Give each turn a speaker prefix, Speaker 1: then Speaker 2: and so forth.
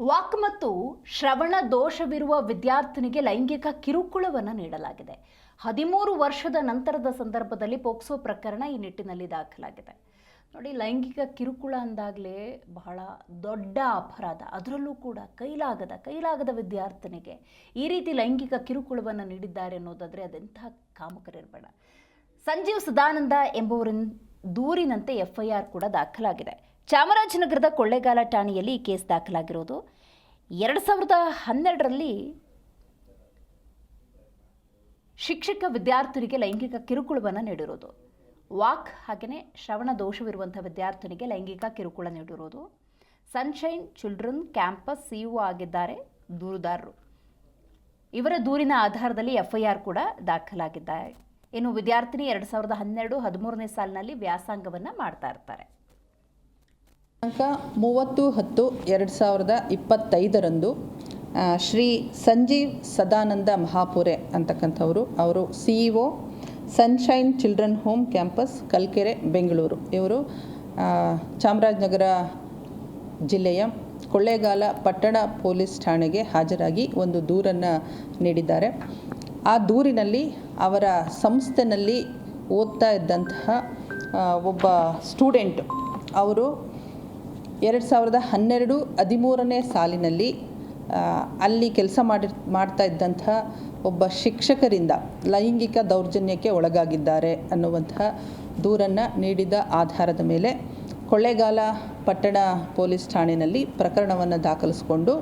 Speaker 1: Walk ಮತ್ತು ಶ್ರವಣ ದೋಷವಿರುವ ವಿದ್ಯಾರ್ಥಿನಿಗೆ ಲೈಂಗಿಕ ಕಿರುಕುಳವನ್ನು ನೀಡಲಾಗಿದೆ. 13 ವರ್ಷದ ನಂತರದ ಸಂದರ್ಭದಲ್ಲಿ ಪೋಕ್ಸೋ ಪ್ರಕರಣ ಈ ನಿಟ್ಟಿನಲ್ಲಿ ದಾಖಲಾಗಿದೆ. ನೋಡಿ, ಲೈಂಗಿಕ ಕಿರುಕುಳ ಅಂದಾಗಲೇ ಬಹಳ ದೊಡ್ಡ ಅಪರಾಧ. ಅದರಲ್ಲೂ ಕೂಡ ಕೈಲಾಗದ ವಿದ್ಯಾರ್ಥಿನಿಗೆ ಈ ರೀತಿ ಲೈಂಗಿಕ ಕಿರುಕುಳವನ್ನು ನೀಡಿದ್ದಾರೆ ಅನ್ನೋದಾದರೆ ಅದೆಂತಹ ಕಾಮಕರಿರಬೇಡ. ಸಂಜೀವ್ ಸದಾನಂದ ಎಂಬುವರಿನ ದೂರಿನಂತೆ FIR ಕೂಡ ದಾಖಲಾಗಿದೆ. ಚಾಮರಾಜನಗರದ ಕೊಳ್ಳೇಗಾಲ ಠಾಣೆಯಲ್ಲಿ ಈ ಕೇಸ್ ದಾಖಲಾಗಿರೋದು. 2012ರಲ್ಲಿ ಶಿಕ್ಷಕ ವಿದ್ಯಾರ್ಥಿನಿಗೆ ಲೈಂಗಿಕ ಕಿರುಕುಳವನ್ನು ನೀಡಿರೋದು. ವಾಕ್ ಹಾಗೆಯೇ ಶ್ರವಣ ದೋಷವಿರುವಂಥ ವಿದ್ಯಾರ್ಥಿನಿಗೆ ಲೈಂಗಿಕ ಕಿರುಕುಳ ನೀಡಿರೋದು. ಸನ್ಶೈನ್ ಚಿಲ್ಡ್ರನ್ ಕ್ಯಾಂಪಸ್ CEO ಆಗಿದ್ದಾರೆ ದೂರುದಾರರು. ಇವರ ದೂರಿನ ಆಧಾರದಲ್ಲಿ FIR ಕೂಡ ದಾಖಲಾಗಿದ್ದಾರೆ. ಇನ್ನು ವಿದ್ಯಾರ್ಥಿನಿ 2012-13ನೇ ಸಾಲಿನಲ್ಲಿ ವ್ಯಾಸಂಗವನ್ನು ಮಾಡ್ತಾ ಇರ್ತಾರೆ.
Speaker 2: ದಿನಾಂಕ 30/10/2025ರಂದು ಶ್ರೀ ಸಂಜೀವ್ ಸದಾನಂದ ಮಹಾಪುರೆ ಅವರು CEO sunshine children home campus Kalkere Bengaluru. ಇವರು ಚಾಮರಾಜನಗರ ಜಿಲ್ಲೆಯ ಕೊಳ್ಳೇಗಾಲ ಪಟ್ಟಣ ಪೊಲೀಸ್ ಠಾಣೆಗೆ ಹಾಜರಾಗಿ ಒಂದು ದೂರನ್ನು ನೀಡಿದ್ದಾರೆ. ಆ ದೂರಿನಲ್ಲಿ ಅವರ ಸಂಸ್ಥೆಯಲ್ಲಿ ಓದ್ತಾ ಇದ್ದಂತಹ ಒಬ್ಬ ಸ್ಟೂಡೆಂಟ್ ಅವರು 2012-13ನೇ ಸಾಲಿನಲ್ಲಿ ಅಲ್ಲಿ ಕೆಲಸ ಮಾಡ್ತಾ ಇದ್ದಂಥ ಒಬ್ಬ ಶಿಕ್ಷಕರಿಂದ ಲೈಂಗಿಕ ದೌರ್ಜನ್ಯಕ್ಕೆ ಒಳಗಾಗಿದ್ದಾರೆ ಅನ್ನುವಂಥ ದೂರನ್ನು ನೀಡಿದ ಆಧಾರದ ಮೇಲೆ ಕೊಳ್ಳೇಗಾಲ ಪಟ್ಟಣ ಪೊಲೀಸ್ ಠಾಣೆಯಲ್ಲಿ ಪ್ರಕರಣವನ್ನು ದಾಖಲಿಸಿಕೊಂಡು